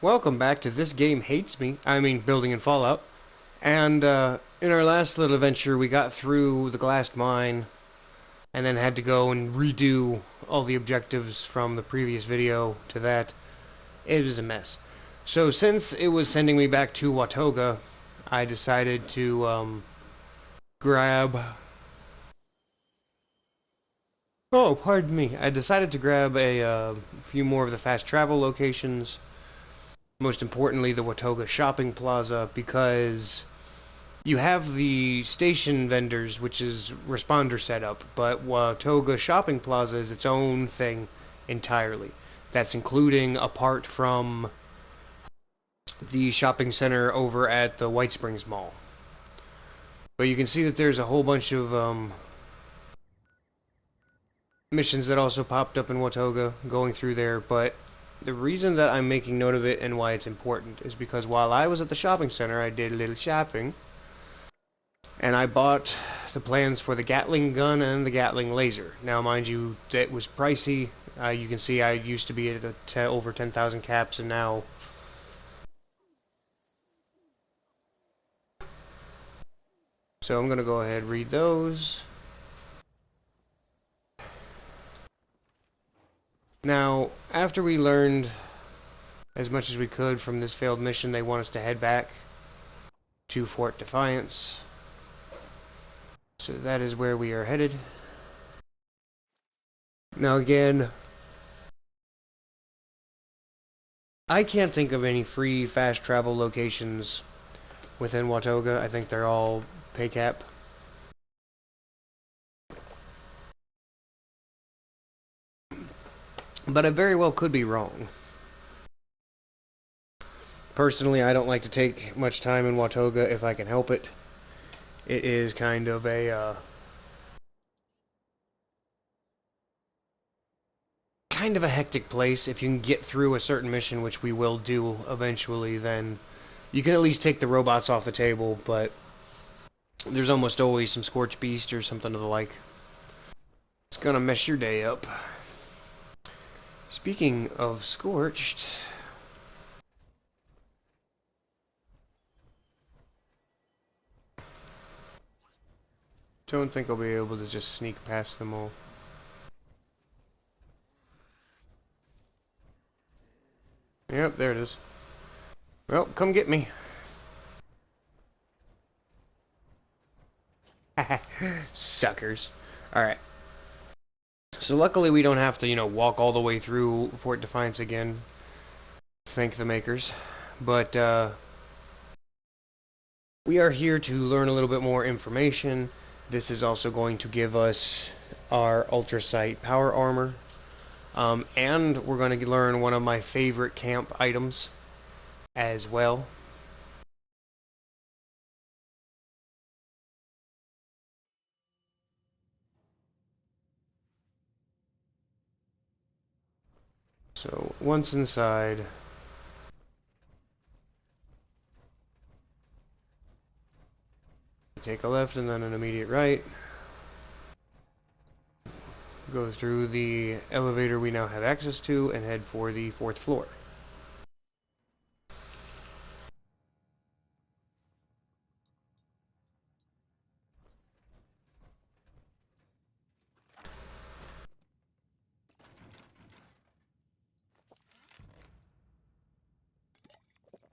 Welcome back to This Game Hates Me. I mean, Building in Fallout. And in our last little adventure, we got through the glass mine and then had to go and redo all the objectives from the previous video to that. It was a mess. So since it was sending me back to Watoga, I decided to grab... Oh, pardon me. I decided to grab a few more of the fast travel locations. Most importantly, the Watoga Shopping Plaza, because you have the station vendors, which is responder setup, but Watoga Shopping Plaza is its own thing entirely. That's including apart from the shopping center over at the White Springs Mall. But you can see that there's a whole bunch of missions that also popped up in Watoga going through there, but the reason that I'm making note of it and why it's important is because while I was at the shopping center, I did a little shopping, and I bought the plans for the Gatling gun and the Gatling laser. Now, mind you, it was pricey. You can see I used to be at over 10,000 caps, and now... So I'm going to go ahead and read those. Now, after we learned as much as we could from this failed mission, they want us to head back to Fort Defiance. So that is where we are headed. Now again, I can't think of any free fast travel locations within Watoga. I think they're all pay cap. But I very well could be wrong. Personally, I don't like to take much time in Watoga if I can help it. It is kind of a hectic place. If you can get through a certain mission, which we will do eventually, then you can at least take the robots off the table, but there's almost always some Scorched Beast or something of the like. It's gonna mess your day up. Speaking of Scorched... Don't think I'll be able to just sneak past them all. Yep, there it is. Well, come get me. Suckers. Alright. So luckily we don't have to, walk all the way through Fort Defiance again. Thank the makers. But, we are here to learn a little bit more information. This is also going to give us our Ultrasight power armor. And we're going to learn one of my favorite camp items as well. So, once inside... Take a left and then an immediate right. Go through the elevator we now have access to and head for the 4th floor.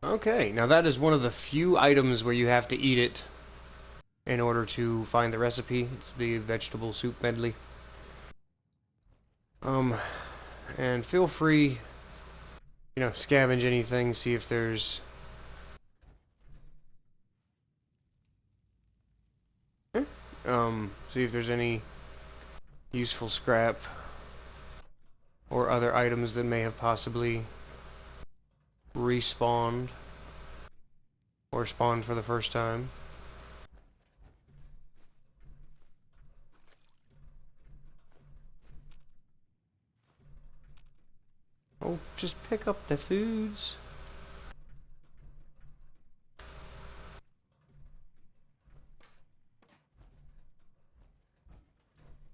Okay, now that is one of the few items where you have to eat it in order to find the recipe. It's the vegetable soup medley. And feel free, scavenge anything, see if there's... see if there's any useful scrap or other items that may have possibly respawned or spawned for the first time. Oh, just pick up the foods.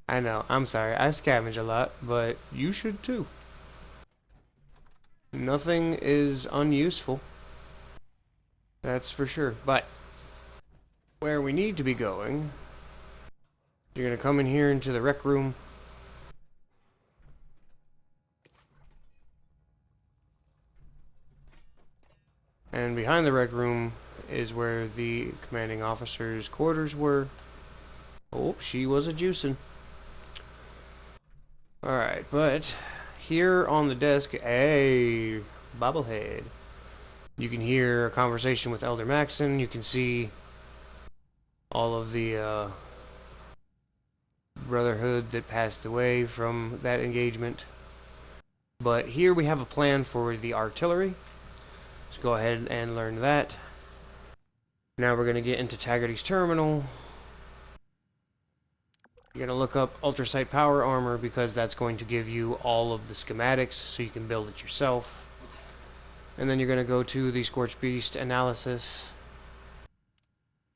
I know, I'm sorry, I scavenge a lot, but you should too. Nothing is unuseful. That's for sure. But where we need to be going, you're going to come in here into the rec room. And behind the rec room is where the commanding officer's quarters were. Oh, she was a juicin'. Alright, but here on the desk, a bobblehead. You can hear a conversation with Elder Maxon. You can see all of the Brotherhood that passed away from that engagement. But here we have a plan for the artillery. Let's go ahead and learn that. Now we're going to get into Taggarty's terminal. You're going to look up ultrasight power armor because that's going to give you all of the schematics so you can build it yourself. And then you're going to go to the Scorched Beast analysis.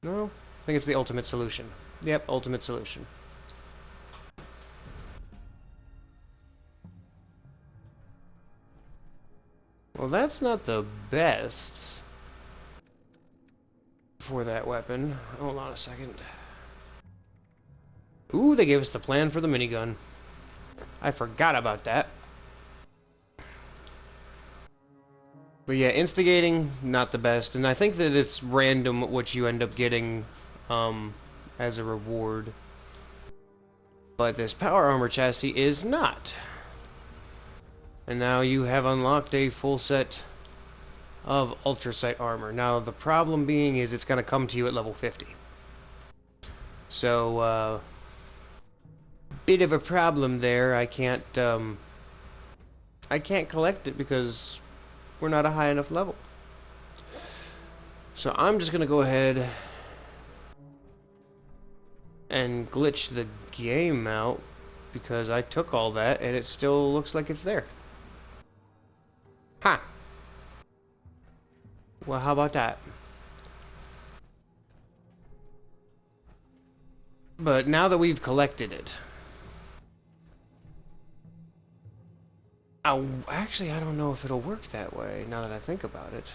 No, I think it's the ultimate solution. Yep, ultimate solution. Well, that's not the best for that weapon. Hold on a second. Ooh, they gave us the plan for the minigun. I forgot about that. But yeah, instigating, not the best. And I think that it's random what you end up getting as a reward. But this power armor chassis is not. And now you have unlocked a full set of ultrasight armor. Now the problem being is it's going to come to you at level 50. So, bit of a problem there. I can't collect it because we're not a high enough level. So I'm just going to go ahead and glitch the game out because I took all that and it still looks like it's there. Ha! Well, how about that? But now that we've collected it... actually, I don't know if it'll work that way, now that I think about it.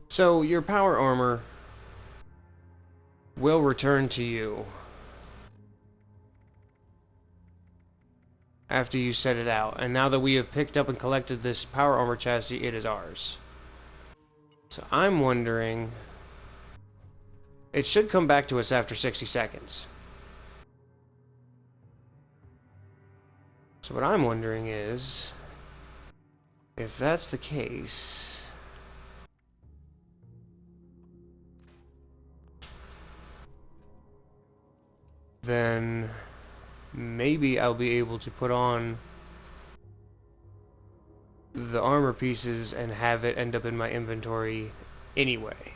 So, your power armor will return to you after you set it out. And now that we have picked up and collected this power armor chassis, it is ours. So I'm wondering... it should come back to us after 60 seconds. So what I'm wondering is... if that's the case... then... maybe I'll be able to put on the armor pieces and have it end up in my inventory anyway.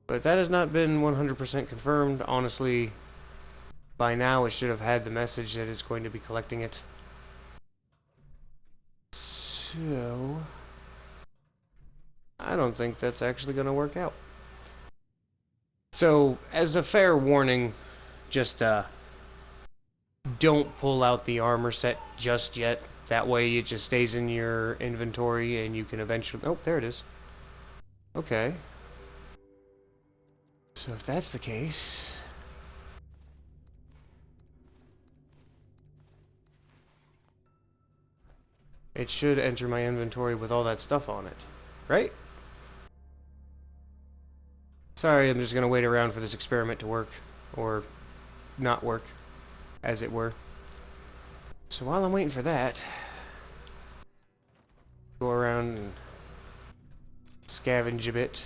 But that has not been 100% confirmed. Honestly, by now it should have had the message that it's going to be collecting it. So, I don't think that's actually going to work out. So, as a fair warning, just don't pull out the armor set just yet. That way it just stays in your inventory and you can eventually... oh, there it is. Okay. So if that's the case... it should enter my inventory with all that stuff on it. Right? Sorry, I'm just going to wait around for this experiment to work. Or not work, as it were. So while I'm waiting for that... go around and scavenge a bit.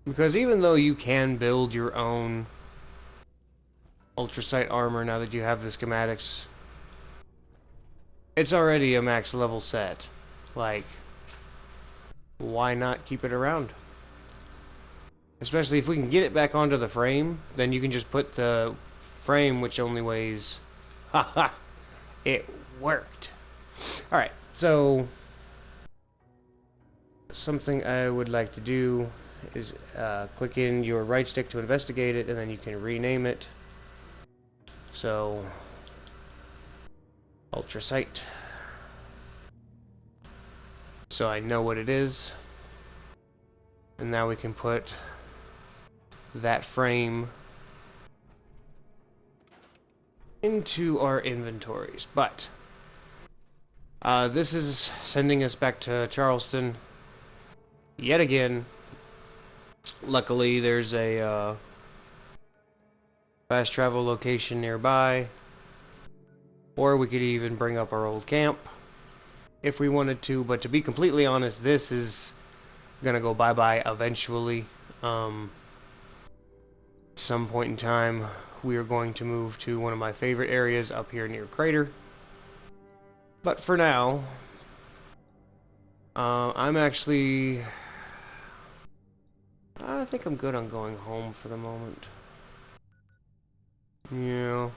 Because even though you can build your own ultrasight armor now that you have the schematics, it's already a max level set. Like, why not keep it around? Especially if we can get it back onto the frame, then you can just put the frame, which only weighs... haha! It worked! Alright, so... something I would like to do is click in your right stick to investigate it, and then you can rename it. So, ultrasite. So I know what it is. And now we can put that frame into our inventories. But this is sending us back to Charleston yet again. Luckily, there's a fast travel location nearby, or we could even bring up our old camp if we wanted to. But to be completely honest, this is gonna go bye-bye eventually. Some point in time, we are going to move to one of my favorite areas up here near Crater. But for now, I'm actually... I think I'm good on going home for the moment. Yeah.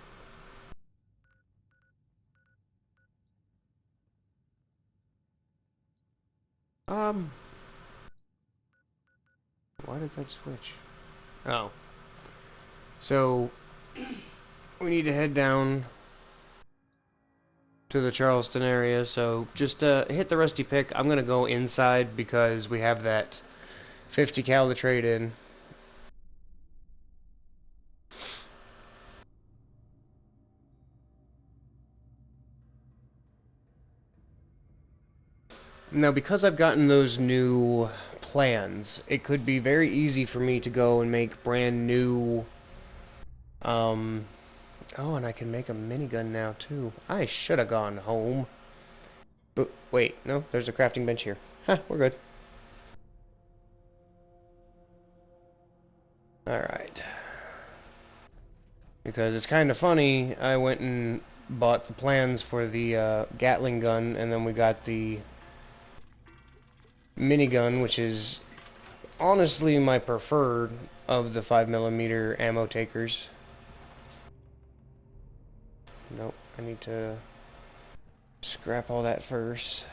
Why did that switch? Oh. So, we need to head down to the Charleston area, so just hit the rusty pick. I'm gonna go inside because we have that 50 cal to trade in. Now, because I've gotten those new plans, it could be very easy for me to go and make brand new, oh, and I can make a minigun now, too. I should have gone home. But, wait, no, there's a crafting bench here. Huh, we're good. Alright. Because it's kind of funny, I went and bought the plans for the Gatling gun, and then we got the minigun, which is honestly my preferred of the 5mm ammo takers. Nope, I need to scrap all that first.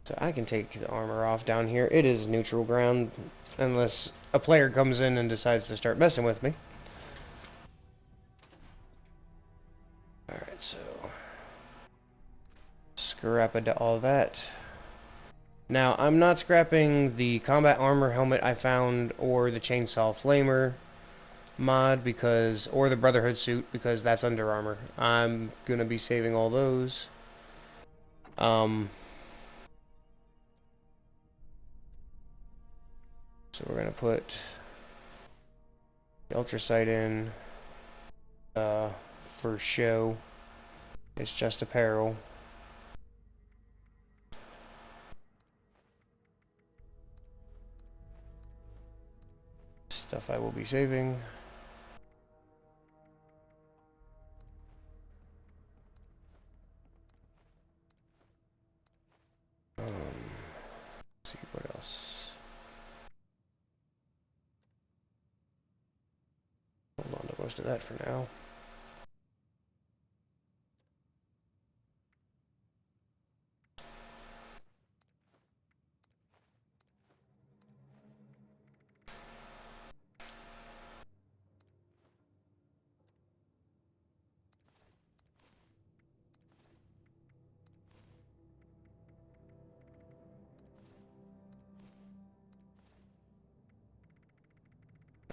So I can take the armor off down here. It is neutral ground, unless a player comes in and decides to start messing with me. Alright, so scrap all that. Now, I'm not scrapping the combat armor helmet I found, or the chainsaw flamer mod, because, or the Brotherhood suit, because that's Under Armour. I'm gonna be saving all those. So we're gonna put the ultrasight in for show. It's just apparel. Stuff I will be saving. Let's see what else. Hold on to most of that for now.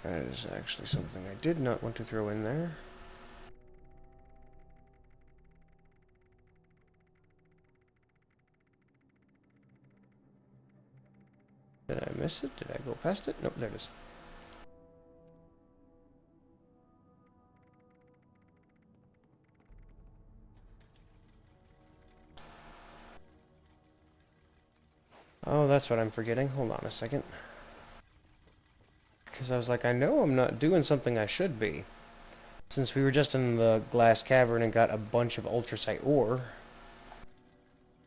That is actually something I did not want to throw in there. Did I miss it? Did I go past it? Nope, there it is. Oh, that's what I'm forgetting. Hold on a second. Because I was like, I know I'm not doing something I should be. Since we were just in the glass cavern and got a bunch of ultrasite ore,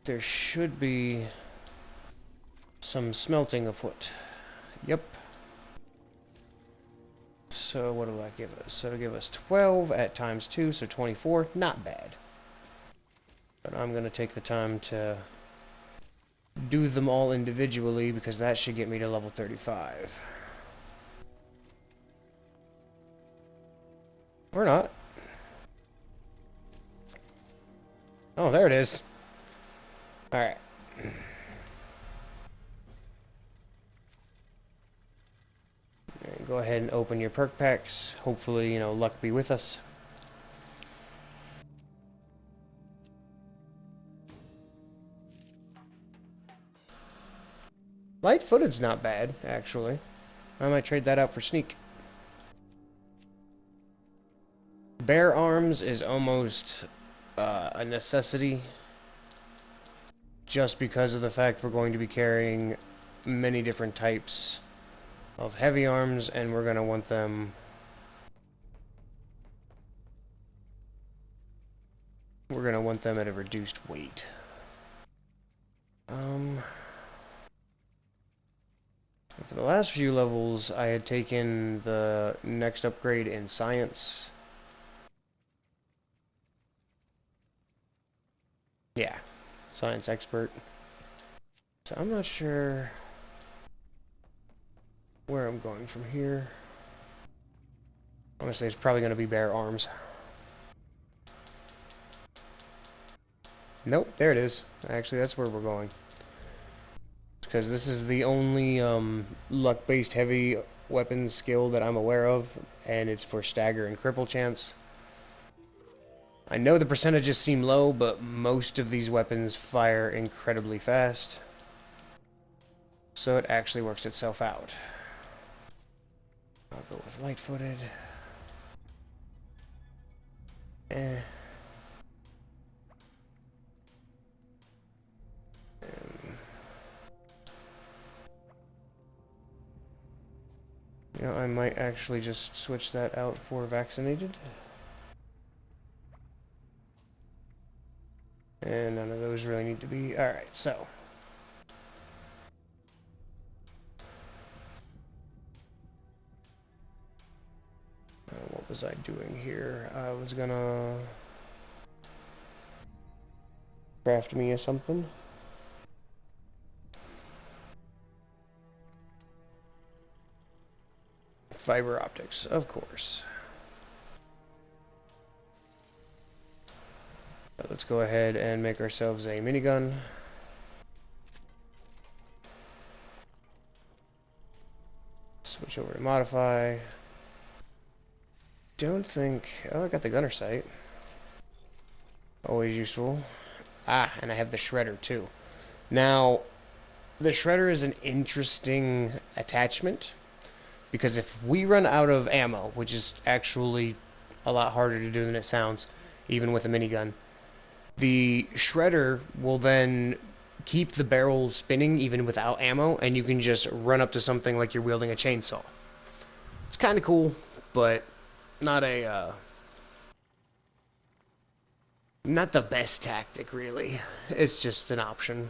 there should be some smelting afoot. Yep. So what will that give us? So it'll give us 12 at times 2, so 24. Not bad. But I'm going to take the time to do them all individually because that should get me to level 35. Or not. Oh, there it is. Alright. Go ahead and open your perk packs. Hopefully, luck be with us. Light-footed's not bad, actually. I might trade that out for sneak. Bare arms is almost a necessity, just because of the fact we're going to be carrying many different types of heavy arms, and we're going to want them... We're going to want them at a reduced weight. For the last few levels, I had taken the next upgrade in science. Yeah, science expert. So I'm not sure where I'm going from here. Honestly, it's probably going to be bare arms. Nope, there it is. Actually, that's where we're going. Because this is the only luck-based heavy weapon skill that I'm aware of, and it's for stagger and cripple chance. I know the percentages seem low, but most of these weapons fire incredibly fast, so it actually works itself out. I'll go with light-footed. I might actually just switch that out for vaccinated. And none of those really need to be. Alright, so. What was I doing here? I was gonna craft me a something. Fiber optics, of course. Let's go ahead and make ourselves a minigun. Switch over to modify. Don't think... Oh, I got the gunner sight. Always useful. Ah, and I have the shredder too. Now, the shredder is an interesting attachment, because if we run out of ammo, which is actually a lot harder to do than it sounds, even with a minigun, the shredder will then keep the barrel spinning even without ammo, and you can just run up to something like you're wielding a chainsaw. It's kind of cool, but not the best tactic, really. It's just an option.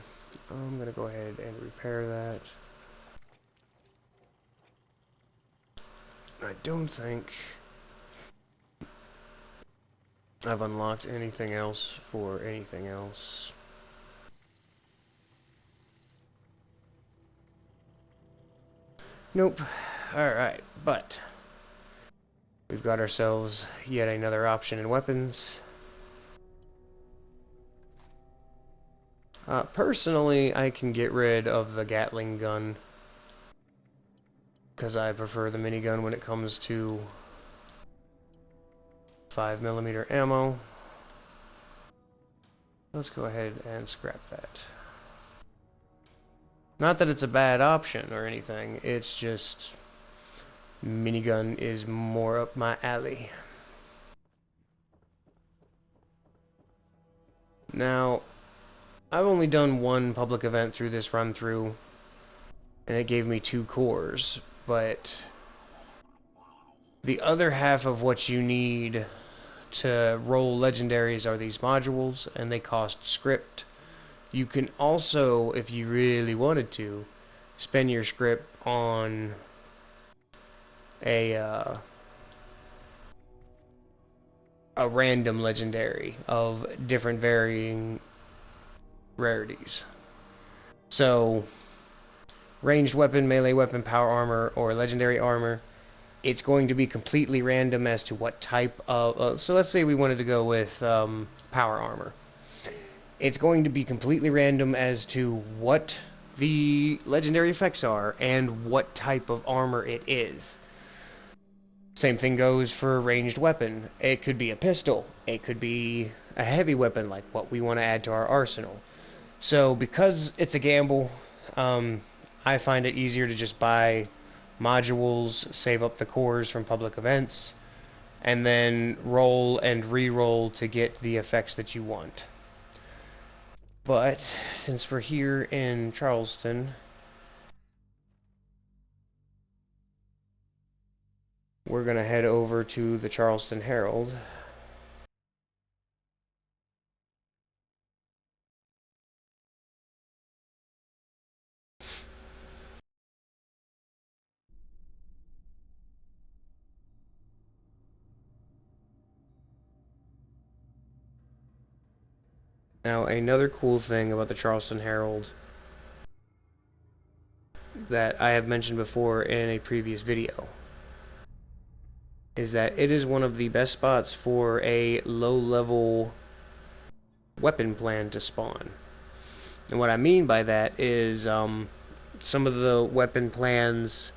I'm gonna go ahead and repair that. I don't think I've unlocked anything else for anything else. Nope. Alright, but we've got ourselves yet another option in weapons. Personally, I can get rid of the Gatling gun, because I prefer the minigun when it comes to 5mm ammo. Let's go ahead and scrap that. Not that it's a bad option or anything, it's just minigun is more up my alley. Now, I've only done one public event through this run through, and it gave me 2 cores, but the other half of what you need to roll legendaries are these modules, and they cost script. You can also, if you really wanted to, spend your script on a random legendary of different varying rarities. So, ranged weapon, melee weapon, power armor, or legendary armor, it's going to be completely random as to what type of... so let's say we wanted to go with power armor. It's going to be completely random as to what the legendary effects are and what type of armor it is. Same thing goes for a ranged weapon. It could be a pistol. It could be a heavy weapon, like what we want to add to our arsenal. So because it's a gamble, I find it easier to just buy modules, save up the cores from public events, and then roll and re-roll to get the effects that you want. But since we're here in Charleston, we're going to head over to the Charleston Herald. Now, another cool thing about the Charleston Herald that I have mentioned before in a previous video is that it is one of the best spots for a low-level weapon plan to spawn. And what I mean by that is some of the weapon plans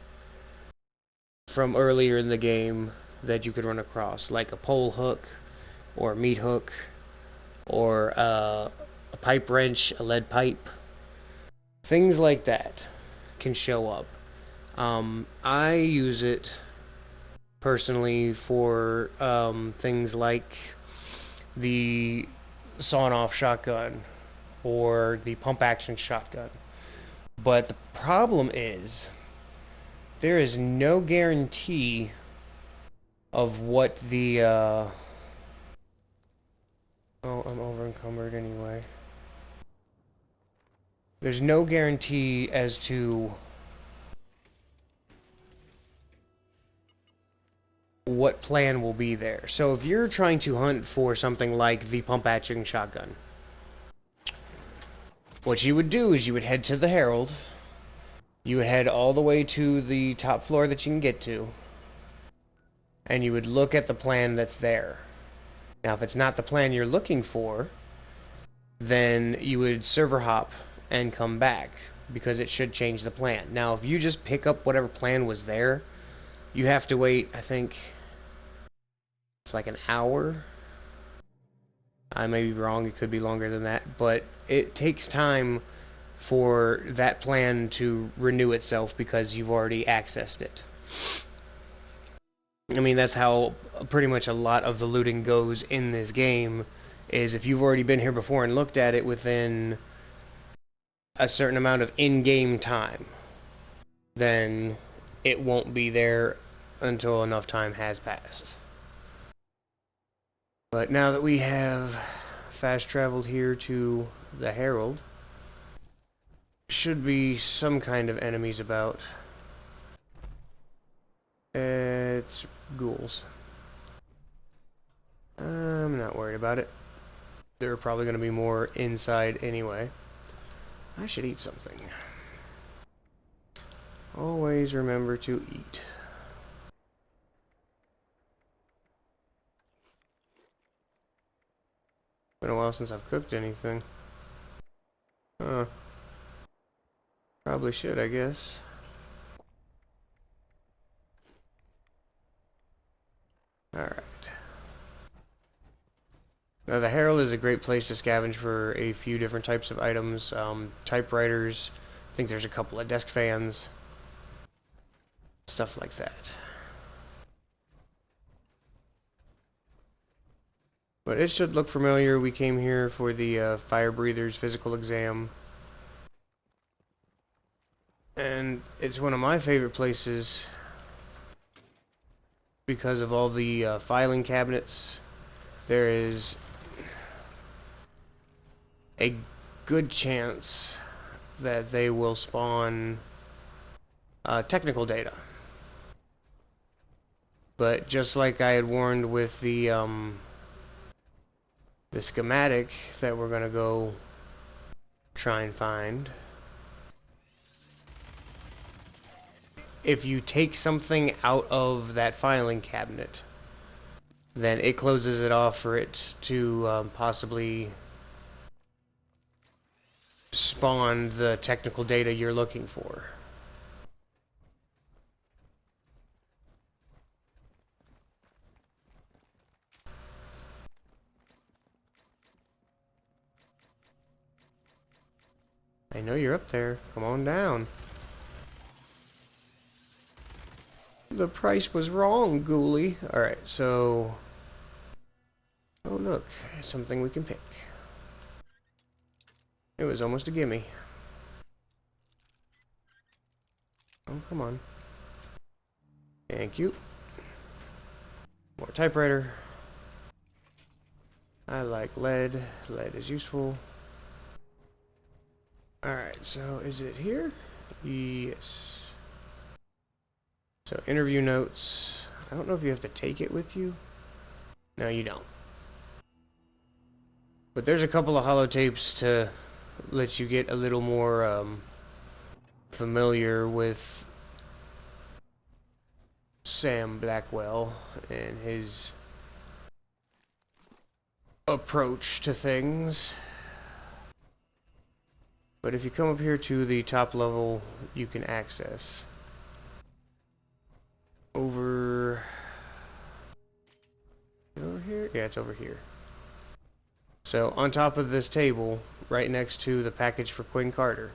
from earlier in the game that you could run across, like a pole hook, or a meat hook, or a pipe wrench, a lead pipe. Things like that can show up. I use it personally for things like the sawn-off shotgun or the pump-action shotgun. But the problem is, there is no guarantee of what the... oh, I'm over-encumbered anyway. There's no guarantee as to what plan will be there. So if you're trying to hunt for something like the pump-action shotgun, what you would do is you would head to the Herald, you would head all the way to the top floor that you can get to, and you would look at the plan that's there. Now, if it's not the plan you're looking for, then you would server hop and come back, because it should change the plan. Now, if you just pick up whatever plan was there, you have to wait, I think, it's like an hour. I may be wrong, it could be longer than that, but it takes time for that plan to renew itself because you've already accessed it. I mean, that's how pretty much a lot of the looting goes in this game, is if you've already been here before and looked at it within a certain amount of in-game time, then it won't be there until enough time has passed. But now that we have fast traveled here to the Herald, should be some kind of enemies about. It's ghouls. I'm not worried about it. There are probably going to be more inside anyway. I should eat something. Always remember to eat. Been a while since I've cooked anything. Probably should, I guess. Alright. Now, the Herald is a great place to scavenge for a few different types of items. Typewriters. I think there's a couple of desk fans. Stuff like that. But it should look familiar. We came here for the fire breathers physical exam. And it's one of my favorite places because of all the filing cabinets. There is a good chance that they will spawn technical data. But just like I had warned with the schematic that we're gonna go try and find, if you take something out of that filing cabinet, then it closes it off for it to possibly spawn the technical data you're looking for. I know you're up there. Come on down. The price was wrong, Ghoulie. Alright, so... Oh, look. Something we can pick. It was almost a gimme. Oh, come on. Thank you. More typewriter. I like lead. Lead is useful. Alright, so is it here? Yes. So, interview notes. I don't know if you have to take it with you. No, you don't. But there's a couple of holotapes to let you get a little more familiar with Sam Blackwell and his approach to things. But if you come up here to the top level, you can access over here. Yeah, it's over here. So on top of this table, right next to the package for Quinn Carter,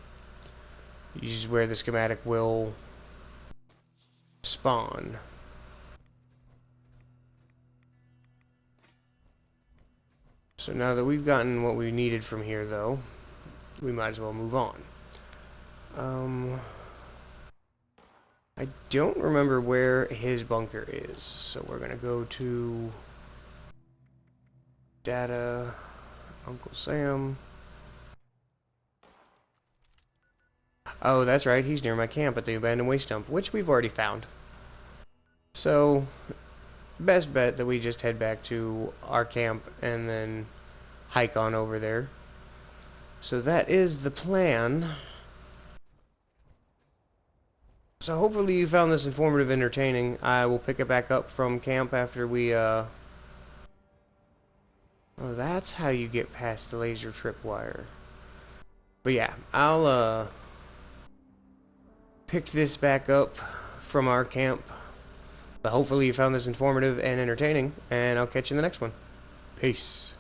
is where the schematic will spawn. So now that we've gotten what we needed from here, though, we might as well move on. I don't remember where his bunker is, so we're gonna go to data, Uncle Sam. Oh, that's right, he's near my camp at the abandoned waste dump, which we've already found. So, best bet that we just head back to our camp and then hike on over there. So that is the plan. So hopefully you found this informative, entertaining. I will pick it back up from camp after we, Oh, that's how you get past the laser tripwire. But yeah, I'll, pick this back up from our camp. But hopefully you found this informative and entertaining, and I'll catch you in the next one. Peace.